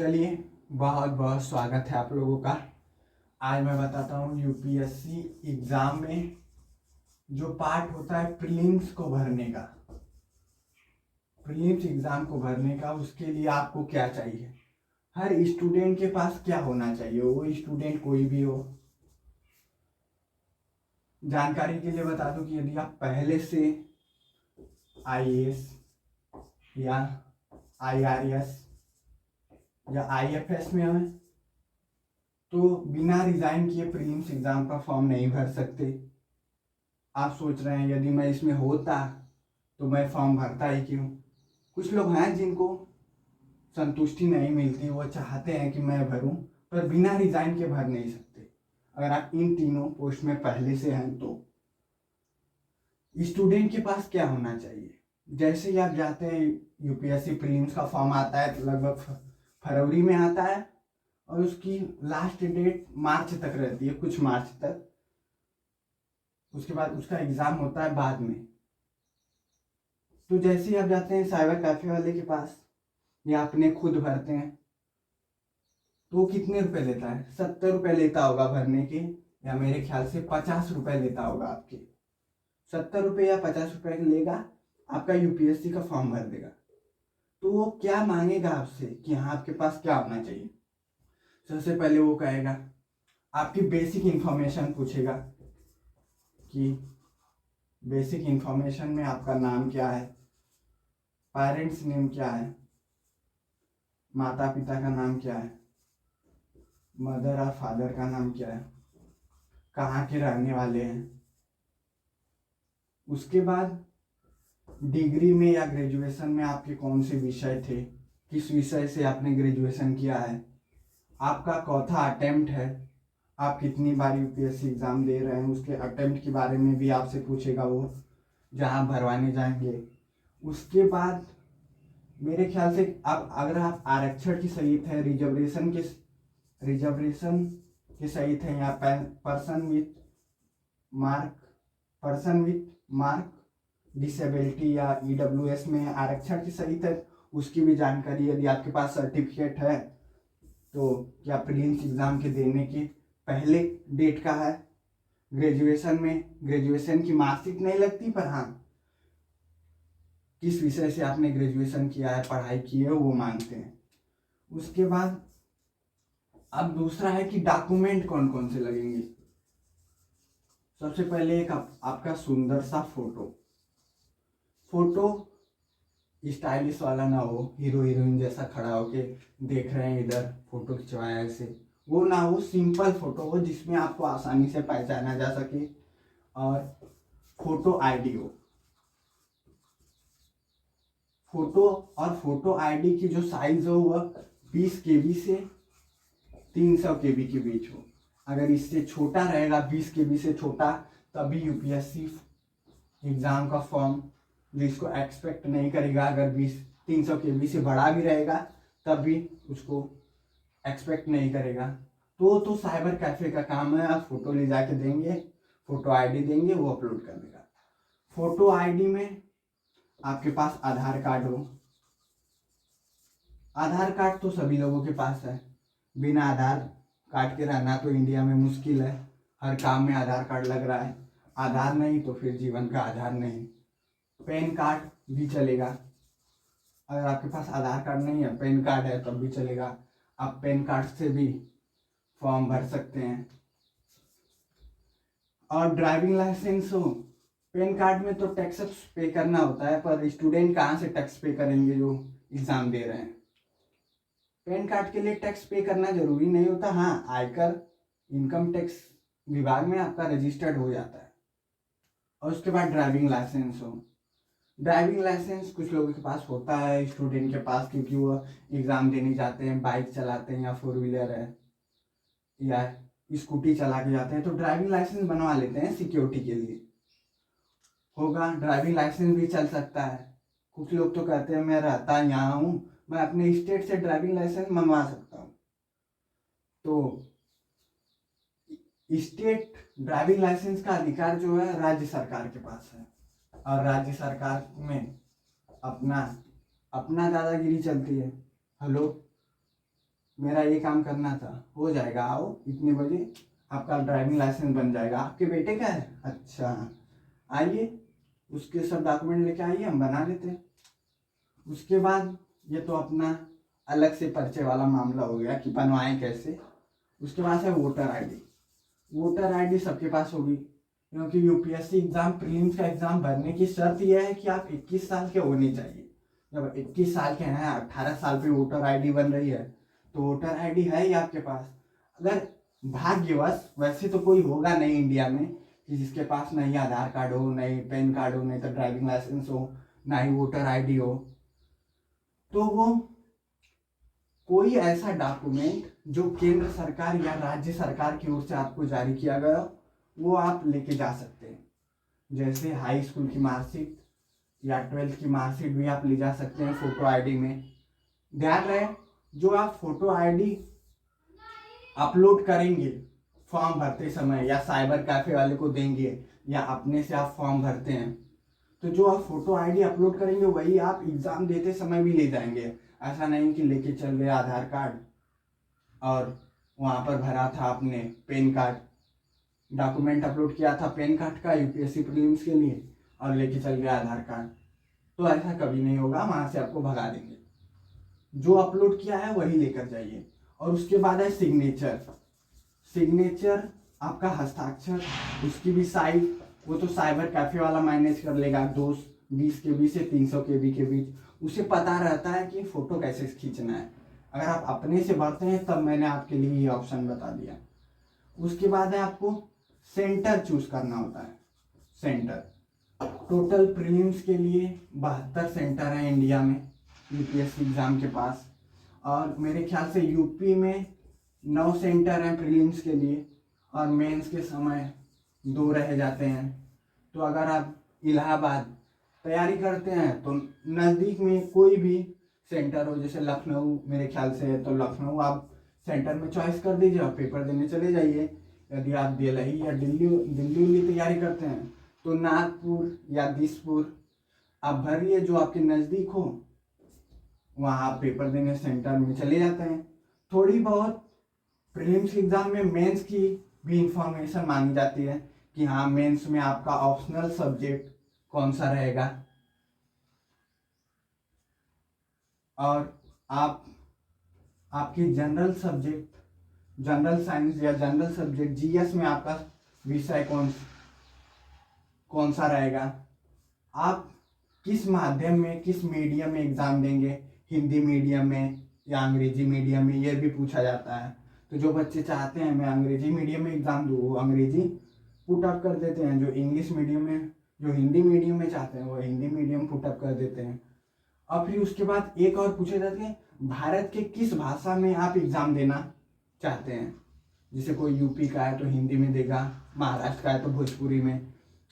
चलिए, बहुत बहुत स्वागत है आप लोगों का। आज मैं बताता हूँ यूपीएससी एग्जाम में जो पार्ट होता है प्रीलिम्स को भरने का, प्रीलिम्स एग्जाम को भरने का, उसके लिए आपको क्या चाहिए। हर स्टूडेंट के पास क्या होना चाहिए, वो स्टूडेंट कोई भी हो। जानकारी के लिए बता दूं कि यदि आप पहले से आईएएस या आईआरएस या आईएफएस में है तो बिना रिजाइन किए प्रीलिम्स एग्जाम का फॉर्म नहीं भर सकते। आप सोच रहे हैं यदि मैं इसमें होता तो मैं फॉर्म भरता ही क्यों। कुछ लोग हैं जिनको संतुष्टि नहीं मिलती, वो चाहते हैं कि मैं भरूं पर बिना रिजाइन के भर नहीं सकते। अगर आप इन तीनों पोस्ट में पहले से हैं तो स्टूडेंट के पास क्या होना चाहिए। जैसे ही आप जाते हैं, यूपीएससी प्रीलिम्स का फॉर्म आता है तो लगभग फरवरी में आता है और उसकी लास्ट डेट मार्च तक रहती है, कुछ मार्च तक। उसके बाद उसका एग्जाम होता है बाद में। तो जैसे ही आप जाते हैं साइबर कैफे वाले के पास या अपने खुद भरते हैं तो वो कितने रुपए लेता है, 70 रुपए लेता होगा भरने के, या मेरे ख्याल से 50 रुपए लेता होगा आपके। 70 रुपए या 50 रुपए लेगा, आपका यूपीएससी का फॉर्म भर देगा। तो वो क्या मांगेगा आपसे कि हाँ आपके पास क्या होना चाहिए। सबसे पहले वो कहेगा, आपकी बेसिक इंफॉर्मेशन पूछेगा कि बेसिक इंफॉर्मेशन में आपका नाम क्या है, पेरेंट्स नेम क्या है, माता पिता का नाम क्या है, मदर और फादर का नाम क्या है, कहाँ के रहने वाले हैं। उसके बाद डिग्री में या ग्रेजुएशन में आपके कौन से विषय थे, किस विषय से आपने ग्रेजुएशन किया है, आपका कौथा अटेम्प्ट है, आप कितनी बार यूपीएससी एग्जाम दे रहे हैं, उसके अटेम्प्ट के बारे में भी आपसे पूछेगा वो जहाँ भरवाने जाएंगे। उसके बाद मेरे ख्याल से आप अगर आप आरक्षण की सहित है, रिजर्वेशन के सहित है, या पर्सन विथ मार्क डिसेबिलिटी या ईडब्ल्यूएस में आरक्षण की सहित है, उसकी भी जानकारी यदि आपके पास सर्टिफिकेट है तो क्या प्रीलिम्स एग्जाम के देने के पहले डेट का है। ग्रेजुएशन में ग्रेजुएशन की मार्कशीट नहीं लगती, पर हाँ किस विषय से आपने ग्रेजुएशन किया है, पढ़ाई की है, वो मांगते हैं। उसके बाद अब दूसरा है कि डॉक्यूमेंट कौन कौन से लगेंगे। सबसे पहले एक आपका सुंदर सा फोटो स्टाइलिश वाला ना हो, हीरो हीरोइन जैसा खड़ा होके देख रहे हैं इधर फोटो खिंचवाया ऐसे, वो ना हो। सिंपल फोटो हो जिसमें आपको आसानी से पहचाना जा सके, और फोटो आईडी हो। फोटो आईडी की जो साइज हो वह 20 KB से 300 KB के बीच हो। अगर इससे छोटा रहेगा, 20 KB से छोटा, तभी यूपीएससी एग्जाम का फॉर्म जो इसको एक्सपेक्ट नहीं करेगा। अगर 300 KB से बड़ा भी रहेगा तब भी उसको एक्सपेक्ट नहीं करेगा। तो साइबर कैफे का काम है, आप फोटो ले जाके देंगे, फोटो आईडी देंगे, वो अपलोड कर देगा। फोटो आईडी में आपके पास आधार कार्ड हो। आधार कार्ड तो सभी लोगों के पास है, बिना आधार कार्ड के रहना तो इंडिया में मुश्किल है। हर काम में आधार कार्ड लग रहा है, आधार नहीं तो फिर जीवन का आधार नहीं। पैन कार्ड भी चलेगा, अगर आपके पास आधार कार्ड नहीं है, पैन कार्ड है तब भी चलेगा। आप पैन कार्ड से भी फॉर्म भर सकते हैं। और ड्राइविंग लाइसेंस हो। पैन कार्ड में तो टैक्स पे करना होता है, पर स्टूडेंट कहाँ से टैक्स पे करेंगे जो एग्जाम दे रहे हैं। पैन कार्ड के लिए टैक्स पे करना जरूरी नहीं होता, हाँ आयकर इनकम टैक्स विभाग में आपका रजिस्टर्ड हो जाता है। और उसके बाद ड्राइविंग लाइसेंस हो। ड्राइविंग लाइसेंस कुछ लोगों के पास होता है, स्टूडेंट के पास, क्योंकि वो एग्जाम देने जाते हैं, बाइक चलाते हैं या 4 व्हीलर है या स्कूटी चला के जाते हैं, तो ड्राइविंग लाइसेंस बनवा लेते हैं सिक्योरिटी के लिए। होगा, ड्राइविंग लाइसेंस भी चल सकता है। कुछ लोग तो कहते हैं मैं रहता यहाँ हूँ, मैं अपने स्टेट से ड्राइविंग लाइसेंस मंगवा सकता हूँ। तो स्टेट ड्राइविंग लाइसेंस का अधिकार जो है राज्य सरकार के पास है, और राज्य सरकार में अपना दादागिरी चलती है। हेलो, मेरा ये काम करना था, हो जाएगा, आओ इतने बजे आपका ड्राइविंग लाइसेंस बन जाएगा। आपके बेटे का है? अच्छा, आइए, उसके सब डॉक्यूमेंट लेके आइए, हम बना लेते हैं। उसके बाद ये तो अपना अलग से परिचय वाला मामला हो गया कि बनवाएं कैसे। उसके बाद है वोटर आईडी। वोटर आईडी सबके पास होगी, क्योंकि यूपीएससी एग्जाम प्रीलिम्स का एग्जाम भरने की शर्त यह है कि आप 21 साल के होने चाहिए। जब 21 साल के हैं, 18 साल पे वोटर आईडी बन रही है, तो वोटर आईडी है ही आपके पास। अगर भाग्यवश, वैसे तो कोई होगा नहीं इंडिया में कि जिसके पास नहीं आधार कार्ड हो, नहीं पैन कार्ड हो, नहीं तो ड्राइविंग लाइसेंस हो, ना ही वोटर आईडी हो, तो वो कोई ऐसा डॉक्यूमेंट जो केंद्र सरकार या राज्य सरकार की ओर से आपको जारी किया गया, वो आप लेके जा सकते हैं। जैसे हाई स्कूल की मार्कशीट या 12th की मार्कशीट भी आप ले जा सकते हैं फोटो आईडी में। ध्यान रहे, जो आप फोटो आईडी अपलोड करेंगे फॉर्म भरते समय, या साइबर कैफे वाले को देंगे, या अपने से आप फॉर्म भरते हैं, तो जो आप फोटो आईडी अपलोड करेंगे वही आप एग्जाम देते समय भी ले जाएंगे। ऐसा नहीं कि लेके चल गए आधार कार्ड और वहाँ पर भरा था आपने पैन कार्ड, डॉक्यूमेंट अपलोड किया था पैन कार्ड का यूपीएससी प्रीलिम्स के लिए, और लेके चल गया आधार कार्ड, तो ऐसा कभी नहीं होगा, वहाँ से आपको भगा देंगे। जो अपलोड किया है वही लेकर जाइए। और उसके बाद है सिग्नेचर। सिग्नेचर आपका हस्ताक्षर, उसकी भी साइज, वो तो साइबर कैफे वाला मैनेज कर लेगा। 220 KB से 300 KB के बीच उसे पता रहता है कि फोटो कैसे खींचना है। अगर आप अपने से भरते हैं तब मैंने आपके लिए ये ऑप्शन बता दिया। उसके बाद है आपको सेंटर चूज करना होता है। सेंटर टोटल प्रीलिम्स के लिए 72 सेंटर है इंडिया में यूपीएससी एग्जाम के पास, और मेरे ख्याल से यूपी में 9 सेंटर हैं प्रीलिम्स के लिए, और मेंस के समय 2 रह जाते हैं। तो अगर आप इलाहाबाद तैयारी करते हैं तो नज़दीक में कोई भी सेंटर हो, जैसे लखनऊ मेरे ख्याल से है, तो लखनऊ आप सेंटर में चॉइस कर दीजिए और पेपर देने चले जाइए। यदि आप दिल्ली या दिल्ली तैयारी करते हैं तो नागपुर या दिसपुर आप भरिए, जो आपके नज़दीक हो वहाँ आप पेपर देने सेंटर में चले जाते हैं। थोड़ी बहुत प्रीलिम्स एग्जाम में मेंस की भी इंफॉर्मेशन मांगी जाती है कि हाँ, मेंस में आपका ऑप्शनल सब्जेक्ट कौन सा रहेगा, और आपकी जनरल सब्जेक्ट, जनरल साइंस या जनरल सब्जेक्ट जीएस में आपका विषय कौन सा रहेगा, आप किस माध्यम में, किस मीडियम में एग्जाम देंगे, हिंदी मीडियम में या अंग्रेजी मीडियम में, ये भी पूछा जाता है। तो जो बच्चे चाहते हैं मैं अंग्रेजी मीडियम में एग्जाम दूँ, वो अंग्रेजी पुट अप कर देते हैं। जो इंग्लिश मीडियम में, जो हिंदी मीडियम में चाहते हैं, वो हिंदी मीडियम पुट अप कर देते हैं। और फिर उसके बाद एक और पूछे जाते हैं, भारत के किस भाषा में आप एग्जाम देना चाहते हैं। जैसे कोई यूपी का है तो हिंदी में देगा, महाराष्ट्र का है तो भोजपुरी में,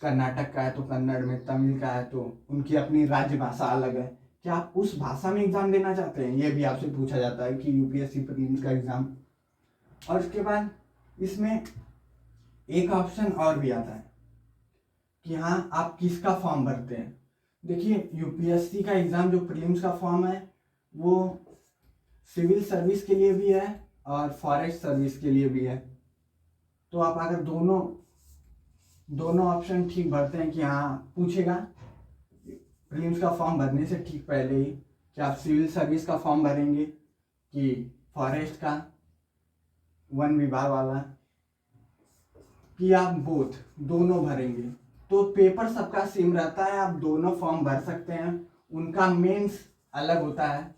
कर्नाटक का है तो कन्नड़ में, तमिल का है तो उनकी अपनी राज्य भाषा अलग है, क्या आप उस भाषा में एग्जाम देना चाहते हैं, ये भी आपसे पूछा जाता है कि यूपीएससी प्रीलिम्स का एग्जाम। और उसके बाद इसमें एक ऑप्शन और भी आता है कि हाँ, आप किसका फॉर्म भरते हैं। देखिए, यूपीएससी का एग्जाम जो प्रीलिम्स का फॉर्म है वो सिविल सर्विस के लिए भी है और फॉरेस्ट सर्विस के लिए भी है। तो आप अगर दोनों ऑप्शन ठीक भरते हैं कि हाँ, पूछेगा प्रीलिम्स का फॉर्म भरने से ठीक पहले ही कि आप सिविल सर्विस का फॉर्म भरेंगे कि फॉरेस्ट का, वन विभाग वाला, कि आप दोनों भरेंगे। तो पेपर सबका सेम रहता है, आप दोनों फॉर्म भर सकते हैं। उनका मेंस अलग होता है,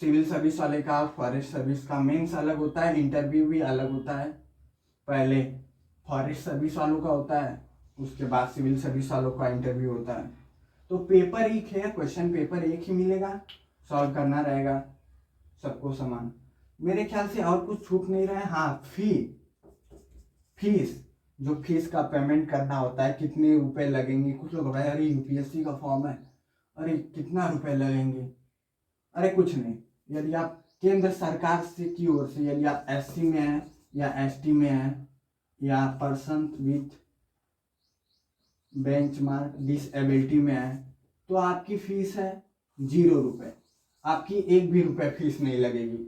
सिविल सर्विस वाले का, फॉरेस्ट सर्विस का मेंस अलग होता है, इंटरव्यू भी अलग होता है। पहले फॉरेस्ट सर्विस वालों का होता है, उसके बाद सिविल सर्विस वालों का इंटरव्यू होता है। तो पेपर एक है, क्वेश्चन पेपर एक ही मिलेगा, सॉल्व करना रहेगा सबको समान। मेरे ख्याल से और कुछ छूट नहीं रहा है। हाँ, फीस, जो फीस का पेमेंट करना होता है, कितने रुपए लगेंगे। कुछ लोग भाई, अरे यूपीएससी का फॉर्म है, अरे कितना रुपए लगेंगे। अरे कुछ नहीं, यदि आप केंद्र सरकार से की ओर से, यदि आप एससी में हैं या एसटी में हैं या पर्सन विथ बेंचमार्क डिसेबिलिटी में है, तो आपकी फीस है 0 रुपए। आपकी एक भी रुपये फीस नहीं लगेगी।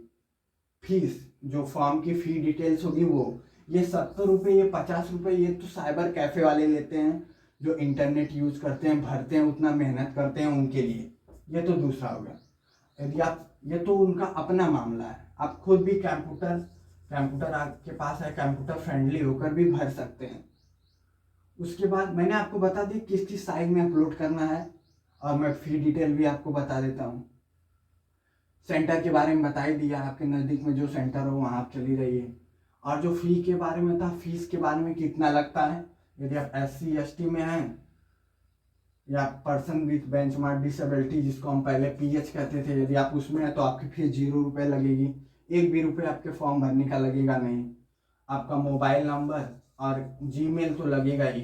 फीस जो फॉर्म की फ़ी डिटेल्स होगी वो, ये 70 रुपये, ये 50 रुपये, ये तो साइबर कैफ़े वाले लेते हैं जो इंटरनेट यूज़ करते हैं, भरते हैं, उतना मेहनत करते हैं उनके लिए। ये तो दूसरा हो गया। यदि आप, ये तो उनका अपना मामला है, आप खुद भी कंप्यूटर आपके पास है, कंप्यूटर फ्रेंडली होकर भी भर सकते हैं। उसके बाद मैंने आपको बता दी किस किस साइट में अपलोड करना है, और मैं फ़ी डिटेल भी आपको बता देता हूँ। सेंटर के बारे में बता ही दिया, आपके नज़दीक में जो सेंटर हो वहाँ आप चली रहिए। और जो फ़ी के बारे में था, फीस के बारे में कितना लगता है, यदि आप SC/ST में हैं या पर्सन विथ बेंचमार्क डिसेबिलिटी जिसको हम पहले PH कहते थे, यदि आप उसमें हैं तो आपकी फीस 0 रुपये लगेगी। एक भी रुपये आपके फॉर्म भरने का लगेगा नहीं। आपका मोबाइल नंबर और जीमेल तो लगेगा ही,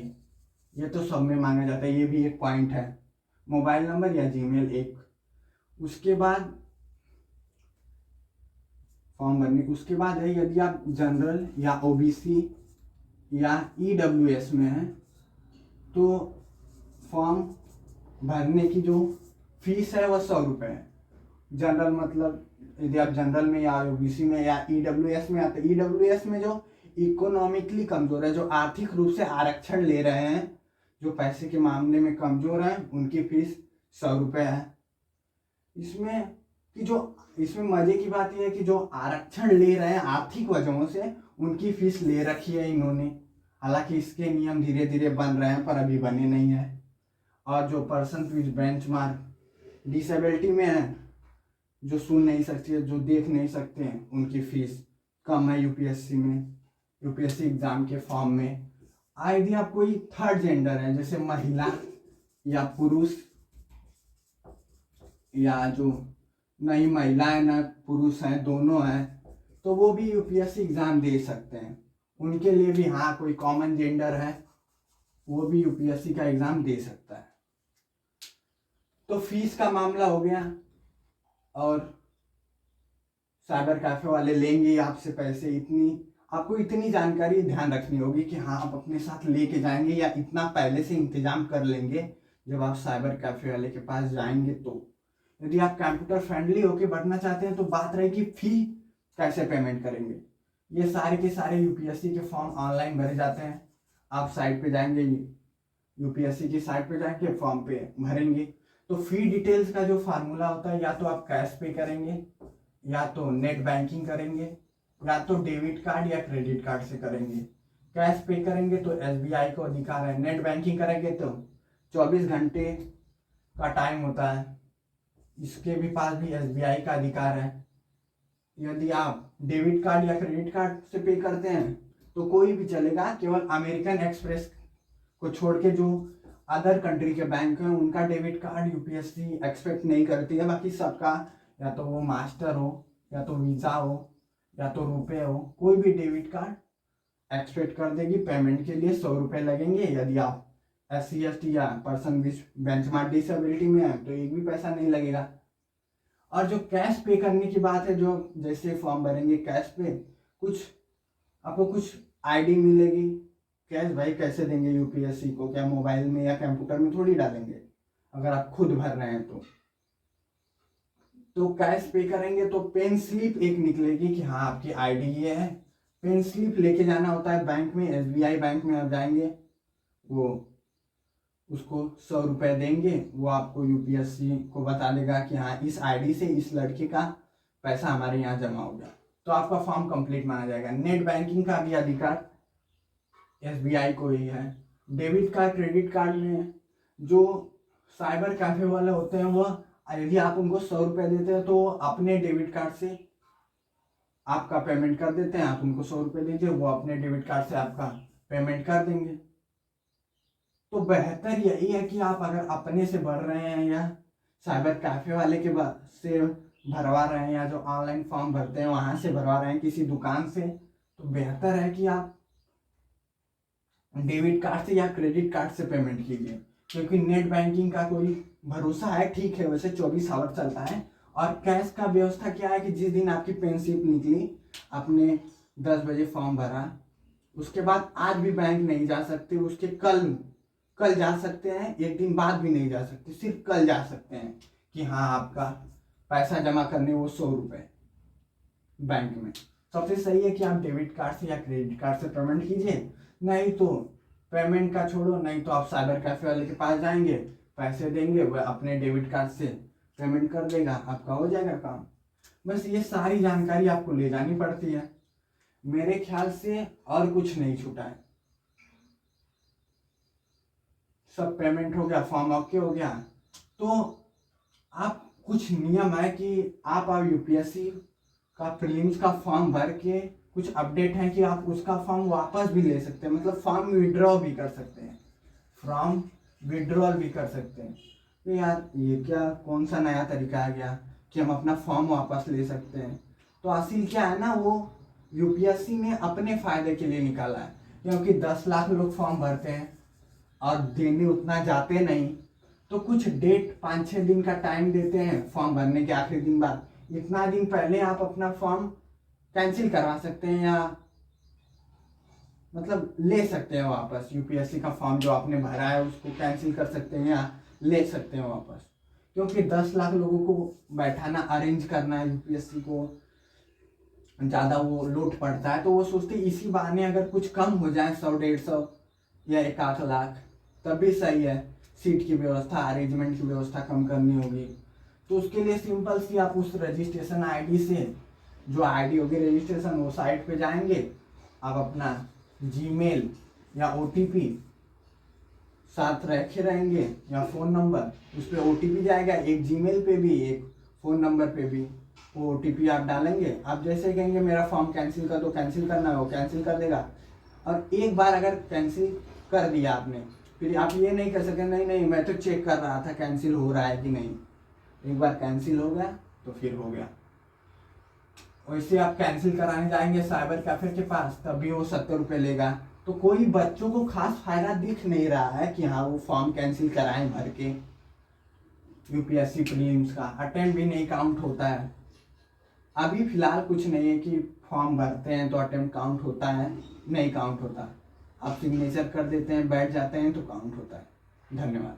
ये तो सब में मांगा जाता है, ये भी एक पॉइंट है, मोबाइल नंबर या जीमेल एक। उसके बाद फॉर्म भरने, उसके बाद है यदि आप जनरल या OBC या EWS में हैं तो फॉर्म भरने की जो फीस है वह 100 रुपये है। जनरल मतलब यदि आप जनरल में या OBC में या EWS में आते, EWS में जो इकोनॉमिकली कमज़ोर है, जो आर्थिक रूप से आरक्षण ले रहे हैं, जो पैसे के मामले में कमज़ोर हैं, उनकी फीस 100 रुपये है। इसमें मज़े की बात यह है कि जो आरक्षण ले रहे हैं आर्थिक वजहों से, उनकी फीस ले रखी है इन्होंने। हालांकि इसके नियम धीरे धीरे बन रहे हैं पर अभी बने नहीं है। और जो पर्सन विद बेंचमार्क डिसेबिलिटी में है, जो सुन नहीं सकते, जो देख नहीं सकते हैं, उनकी फीस कम है यूपीएससी एग्ज़ाम के फॉर्म में। यदि आप कोई थर्ड जेंडर है, जैसे महिला या पुरुष, या जो नहीं महिला है ना पुरुष हैं, दोनों हैं, तो वो भी यूपीएससी एग्ज़ाम दे सकते हैं। उनके लिए भी, हाँ, कोई कॉमन जेंडर है वो भी यूपीएससी का एग्ज़ाम दे सकता है। तो फीस का मामला हो गया। और साइबर कैफे वाले लेंगे आपसे पैसे, आपको इतनी जानकारी ध्यान रखनी होगी कि हाँ, आप अपने साथ लेके जाएंगे या इतना पहले से इंतजाम कर लेंगे जब आप साइबर कैफे वाले के पास जाएंगे। तो यदि आप कंप्यूटर फ्रेंडली होके बढ़ना चाहते हैं तो बात रहेगी फ़ी कैसे पेमेंट करेंगे। ये सारे के सारे यूपीएससी के फॉर्म ऑनलाइन भरे जाते हैं। आप साइट पे जाएंगे, यूपीएससी की साइट पे जाएंगे, फॉर्म पे भरेंगे। तो फ़ी डिटेल्स का जो फार्मूला होता है, या तो आप कैश पे करेंगे, या तो नेट बैंकिंग करेंगे, या तो डेबिट कार्ड या क्रेडिट कार्ड से करेंगे। कैश पे करेंगे तो SBI को अधिकार है, नेट बैंकिंग करेंगे तो 24 घंटे का टाइम होता है, इसके भी पास भी SBI का अधिकार है। यदि आप डेबिट कार्ड या क्रेडिट कार्ड से पे करते हैं तो कोई भी चलेगा, केवल अमेरिकन एक्सप्रेस को छोड़ के जो अदर कंट्री के बैंक हैं उनका डेबिट कार्ड यूपीएससी एक्सपेक्ट नहीं करती है। बाकी सबका, या तो वो मास्टर हो, या तो वीज़ा हो, या तो रुपए हो, कोई भी डेबिट कार्ड एक्सपेक्ट कर देगी। पेमेंट के लिए 100 रुपये लगेंगे। यदि आप SC/ST या पर्सन विथ बेंचमार्क डिसेबिलिटी में है तो एक भी पैसा नहीं लगेगा। और जो कैश पे करने की बात है, जो जैसे फॉर्म भरेंगे कैश पे, आपको कुछ ID मिलेगी। कैश भाई कैसे देंगे यूपीएससी को, क्या मोबाइल में या कंप्यूटर में थोड़ी डालेंगे, अगर आप खुद भर रहे हैं तो कैश पे करेंगे तो पेन स्लिप एक निकलेगी कि हाँ आपकी ID ये है। पेन स्लिप लेके जाना होता है बैंक में, SBI बैंक में आप जाएंगे, वो उसको 100 रुपये देंगे, वो आपको यूपीएससी को बता देगा कि हाँ इस ID से इस लड़के का पैसा हमारे यहाँ जमा हो गया, तो आपका फॉर्म कंप्लीट माना जाएगा। नेट बैंकिंग का भी अधिकार SBI को ही है। डेबिट कार्ड क्रेडिट कार्ड में जो साइबर कैफे वाले होते हैं, वह यदि आप उनको 100 रुपये देते हैं तो अपने डेबिट कार्ड से आपका पेमेंट कर देते हैं। आप उनको 100 रुपये दीजिए, वो अपने डेबिट कार्ड से आपका पेमेंट कर देंगे। तो बेहतर यही है कि आप अगर अपने से भर रहे हैं या साइबर कैफे वाले के बाद से भरवा रहे हैं, या जो ऑनलाइन फॉर्म भरते हैं वहाँ से भरवा रहे हैं किसी दुकान से, तो बेहतर है कि आप डेबिट कार्ड से या क्रेडिट कार्ड से पेमेंट कीजिए। क्योंकि नेट बैंकिंग का कोई भरोसा है, ठीक है, वैसे 24 आवर चलता है। और कैश का व्यवस्था क्या है कि जिस दिन आपकी पेन स्लिप निकली, आपने 10 बजे फॉर्म भरा, उसके बाद आज भी बैंक नहीं जा सकते, उसके कल जा सकते हैं, एक दिन बाद भी नहीं जा सकते, सिर्फ कल जा सकते हैं कि हाँ आपका पैसा जमा करने वो 100 रुपये बैंक में। सबसे सही है कि आप डेबिट कार्ड से या क्रेडिट कार्ड से पेमेंट कीजिए, नहीं तो पेमेंट का छोड़ो, नहीं तो आप साइबर कैफे वाले के पास जाएंगे, पैसे देंगे, वह अपने डेबिट कार्ड से पेमेंट कर देगा, आपका हो जाएगा काम। बस ये सारी जानकारी आपको ले जानी पड़ती है, मेरे ख्याल से और कुछ नहीं छूटा है। सब पेमेंट हो गया, फॉर्म ओके हो गया। तो आप कुछ नियम है कि आप यूपीएससी का प्रीलिम्स का फॉर्म भर के कुछ अपडेट है कि आप उसका फॉर्म वापस भी ले सकते हैं, मतलब फॉर्म विड्रॉ भी कर सकते हैं, फॉर्म विड्रॉल भी कर सकते हैं। तो यार ये क्या कौन सा नया तरीका आ गया कि हम अपना फॉर्म वापस ले सकते हैं। तो असल क्या है ना, वो यूपीएससी ने अपने फायदे के लिए निकाला है, क्योंकि 10 लाख लोग फॉर्म भरते हैं और देने उतना जाते नहीं, तो कुछ डेट 5-6 दिन का टाइम देते हैं फॉर्म भरने के आखिरी दिन बाद। इतना दिन पहले आप अपना फॉर्म कैंसिल करवा सकते हैं या मतलब ले सकते हैं वापस। यूपीएससी का फॉर्म जो आपने भरा है उसको कैंसिल कर सकते हैं या ले सकते हैं वापस, क्योंकि 10 लाख लोगों को बैठाना, अरेंज करना है यूपीएससी को, ज़्यादा वो लोड पड़ता है। तो वो सोचते इसी बहाने अगर कुछ कम हो जाए, 100-150 या 1-8 लाख, तब भी सही है। सीट की व्यवस्था, अरेंजमेंट की व्यवस्था कम करनी होगी, तो उसके लिए सिंपल सी आप उस रजिस्ट्रेशन आईडी से, जो आईडी होगी रजिस्ट्रेशन, वो साइट पे जाएंगे, आप अपना जीमेल या ओटीपी साथ रखे रहेंगे या फ़ोन नंबर, उस पर ओटीपी जाएगा, एक जीमेल पे भी एक फ़ोन नंबर पे भी। वो ओटीपी आप डालेंगे, आप जैसे कहेंगे मेरा फॉर्म कैंसिल कर दो, कैंसिल करना है, वो कैंसिल कर देगा। और एक बार अगर कैंसिल कर दिया आपने, फिर आप ये नहीं कर सके नहीं नहीं मैं तो चेक कर रहा था कैंसिल हो रहा है कि नहीं। एक बार कैंसिल हो गया तो फिर हो गया। वैसे आप कैंसिल कराने जाएंगे साइबर कैफे के पास, तब भी वो 70 रुपये लेगा। तो कोई बच्चों को खास फायदा दिख नहीं रहा है कि हाँ वो फॉर्म कैंसिल कराएं भर के। यूपीएससी प्रीलिम्स का अटेम्प्ट भी नहीं काउंट होता है। अभी फिलहाल कुछ नहीं है कि फॉर्म भरते हैं तो अटेम्प्ट काउंट होता है, नहीं काउंट होता। आप सिग्नेचर कर देते हैं, बैठ जाते हैं तो काउंट होता है। धन्यवाद।